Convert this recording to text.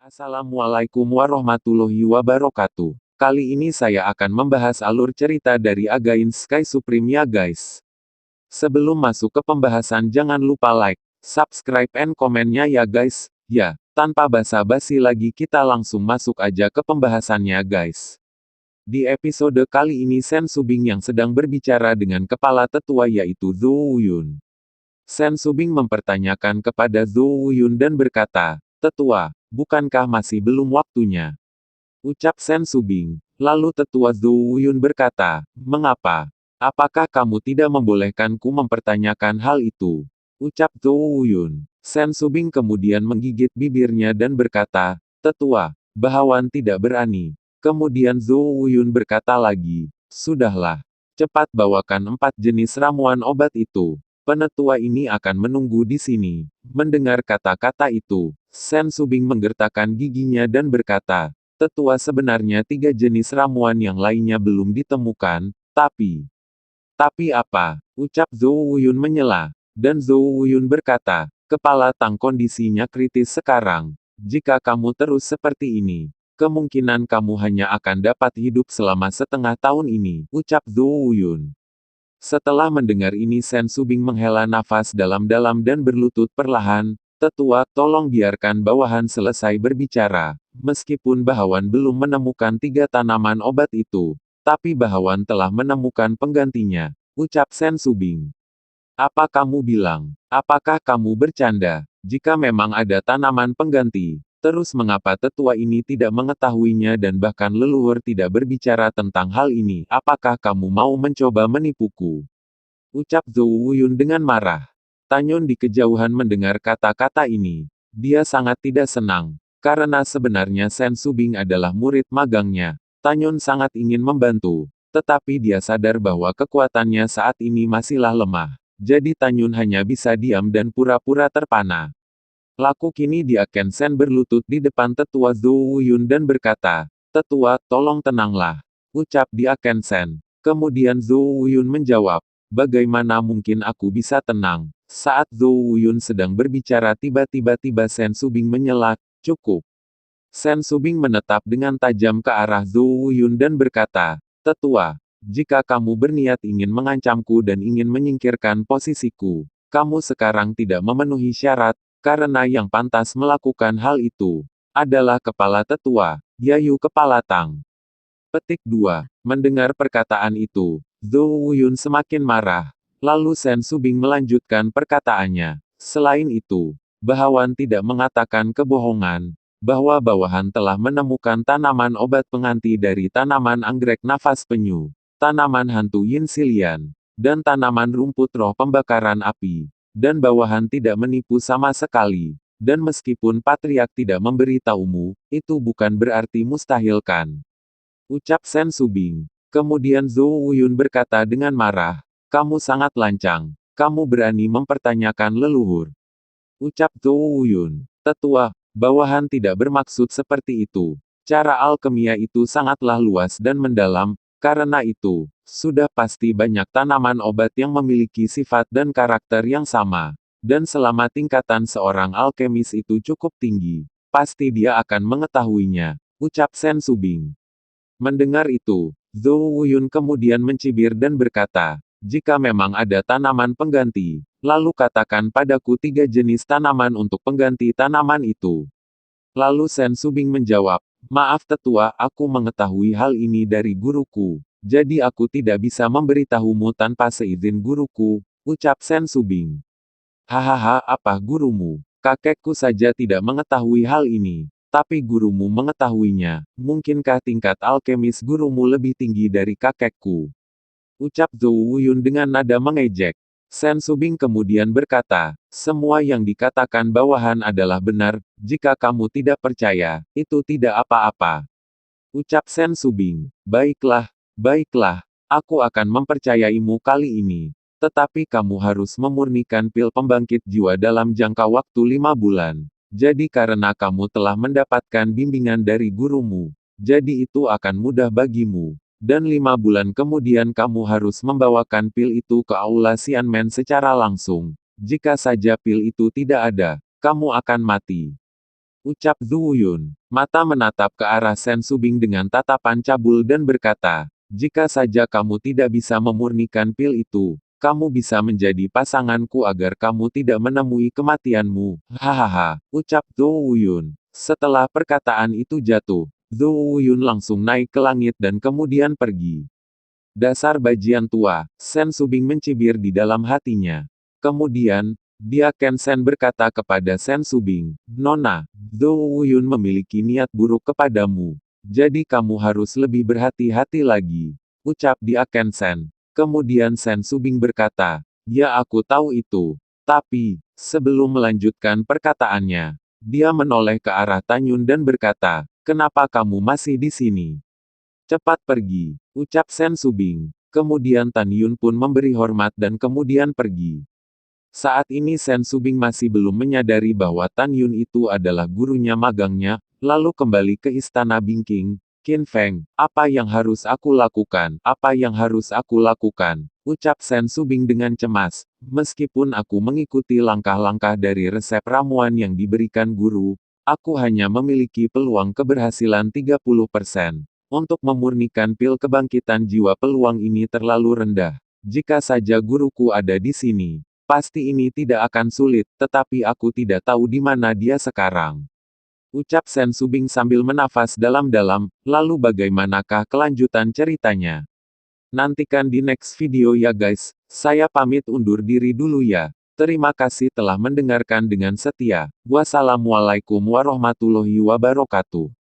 Assalamualaikum warahmatullahi wabarakatuh. Kali ini saya akan membahas alur cerita dari Against Sky Supreme ya guys. Sebelum masuk ke pembahasan jangan lupa like, subscribe and komennya ya guys. Ya, tanpa basa-basi lagi kita langsung masuk aja ke pembahasannya guys. Di episode kali ini Sen Subing yang sedang berbicara dengan kepala tetua yaitu Zhou Wuyun. Sen Subing mempertanyakan kepada Zhou Wuyun dan berkata, "Tetua, bukankah masih belum waktunya?" Ucap Sen Subing. Lalu tetua Zhou Wuyun berkata, "Mengapa? Apakah kamu tidak membolehkanku mempertanyakan hal itu?" Ucap Zhou Wuyun. Sen Subing kemudian menggigit bibirnya dan berkata, "Tetua, Bahawan tidak berani." Kemudian Zhou Wuyun berkata lagi, "Sudahlah. Cepat bawakan 4 jenis ramuan obat itu. Penetua ini akan menunggu di sini." Mendengar kata-kata itu, Sen Subing menggertakkan giginya dan berkata, "Tetua sebenarnya 3 jenis ramuan yang lainnya belum ditemukan, tapi..." "Tapi apa?" ucap Zhou Wuyun menyela. Dan Zhou Wuyun berkata, "Kepala Tang kondisinya kritis sekarang. Jika kamu terus seperti ini, kemungkinan kamu hanya akan dapat hidup selama setengah tahun ini," ucap Zhou Wuyun. Setelah mendengar ini Sen Subing menghela nafas dalam-dalam dan berlutut perlahan, "Tetua, tolong biarkan bawahan selesai berbicara. Meskipun Bahawan belum menemukan 3 tanaman obat itu, tapi Bahawan telah menemukan penggantinya," ucap Sen Subing. "Apa kamu bilang? Apakah kamu bercanda? Jika memang ada tanaman pengganti, terus mengapa tetua ini tidak mengetahuinya dan bahkan leluhur tidak berbicara tentang hal ini? Apakah kamu mau mencoba menipuku?" ucap Zhou Wuyun dengan marah. Tanyun di kejauhan mendengar kata-kata ini. Dia sangat tidak senang, karena sebenarnya Sen Subing adalah murid magangnya. Tanyun sangat ingin membantu, tetapi dia sadar bahwa kekuatannya saat ini masihlah lemah. Jadi Tanyun hanya bisa diam dan pura-pura terpana. Laku kini Dia Ken Sen berlutut di depan tetua Zhou Wuyun dan berkata, "Tetua, tolong tenanglah," ucap Dia Ken Sen. Kemudian Zhou Wuyun menjawab, "Bagaimana mungkin aku bisa tenang?" Saat Zhou Wuyun sedang berbicara tiba-tiba Sen Subing menyela, "Cukup." Sen Subing menetap dengan tajam ke arah Zhou Wuyun dan berkata, "Tetua, jika kamu berniat ingin mengancamku dan ingin menyingkirkan posisiku, kamu sekarang tidak memenuhi syarat, karena yang pantas melakukan hal itu adalah kepala tetua, Yayu Kepala Tang." Petik 2. Mendengar perkataan itu, Zhou Wuyun semakin marah. Lalu Sen Subing melanjutkan perkataannya. "Selain itu, Bahawan tidak mengatakan kebohongan, bahwa bawahan telah menemukan tanaman obat pengganti dari tanaman anggrek nafas penyu, tanaman hantu Yin Silian, dan tanaman rumput roh pembakaran api. Dan bawahan tidak menipu sama sekali. Dan meskipun Patriark tidak memberitahumu, itu bukan berarti mustahil kan?" ucap Sen Subing. Kemudian Zhou Wuyun berkata dengan marah, "Kamu sangat lancang. Kamu berani mempertanyakan leluhur," ucap Zhou Wuyun. "Tetua, bawahan tidak bermaksud seperti itu. Cara alkemia itu sangatlah luas dan mendalam, karena itu, sudah pasti banyak tanaman obat yang memiliki sifat dan karakter yang sama. Dan selama tingkatan seorang alkemis itu cukup tinggi, pasti dia akan mengetahuinya," ucap Sen Subing. Mendengar itu, Zhou Wuyun kemudian mencibir dan berkata, "Jika memang ada tanaman pengganti, lalu katakan padaku 3 jenis tanaman untuk pengganti tanaman itu." Lalu Sen Subing menjawab, "Maaf tetua, aku mengetahui hal ini dari guruku. Jadi aku tidak bisa memberitahumu tanpa seizin guruku," ucap Sen Subing. "Hahaha, apa gurumu? Kakekku saja tidak mengetahui hal ini. Tapi gurumu mengetahuinya. Mungkinkah tingkat alkemis gurumu lebih tinggi dari kakekku?" ucap Zhou Wuyun dengan nada mengejek. Sen Subing kemudian berkata, "Semua yang dikatakan bawahan adalah benar, jika kamu tidak percaya, itu tidak apa-apa," ucap Sen Subing. "Baiklah, baiklah, aku akan mempercayaimu kali ini. Tetapi kamu harus memurnikan pil pembangkit jiwa dalam jangka waktu 5 bulan. Jadi karena kamu telah mendapatkan bimbingan dari gurumu, jadi itu akan mudah bagimu. Dan 5 bulan kemudian kamu harus membawakan pil itu ke Aula Xianmen secara langsung. Jika saja pil itu tidak ada, kamu akan mati." Ucap Zhu Yun. Mata menatap ke arah Sen Subing dengan tatapan cabul dan berkata, jika saja kamu tidak bisa memurnikan pil itu, kamu bisa menjadi pasanganku agar kamu tidak menemui kematianmu. Hahaha, ucap Zhou Yun. Setelah perkataan itu jatuh, Zhou Yun langsung naik ke langit dan kemudian pergi. Dasar bajian tua, Sen Subing mencibir di dalam hatinya. Kemudian, dia Ken Sen berkata kepada Sen Subing, Nona, Zhou Yun memiliki niat buruk kepadamu. Jadi kamu harus lebih berhati-hati lagi. Ucap dia Ken Sen. Kemudian Sen Subing berkata, ya aku tahu itu. Tapi, sebelum melanjutkan perkataannya, dia menoleh ke arah Tanyun dan berkata, kenapa kamu masih di sini? Cepat pergi, ucap Sen Subing. Kemudian Tan Yun pun memberi hormat dan kemudian pergi. Saat ini Sen Subing masih belum menyadari bahwa Tan Yun itu adalah gurunya magangnya, lalu kembali ke Istana Bingking. Qin Feng, apa yang harus aku lakukan? Apa yang harus aku lakukan? Ucap Sen Subing dengan cemas. Meskipun aku mengikuti langkah-langkah dari resep ramuan yang diberikan guru, aku hanya memiliki peluang keberhasilan 30%. Untuk memurnikan pil kebangkitan jiwa peluang ini terlalu rendah. Jika saja guruku ada di sini, pasti ini tidak akan sulit, tetapi aku tidak tahu di mana dia sekarang. Ucap Sen Subing sambil menafas dalam-dalam, lalu bagaimanakah kelanjutan ceritanya? Nantikan di next video ya guys, saya pamit undur diri dulu ya. Terima kasih telah mendengarkan dengan setia. Wassalamualaikum warahmatullahi wabarakatuh.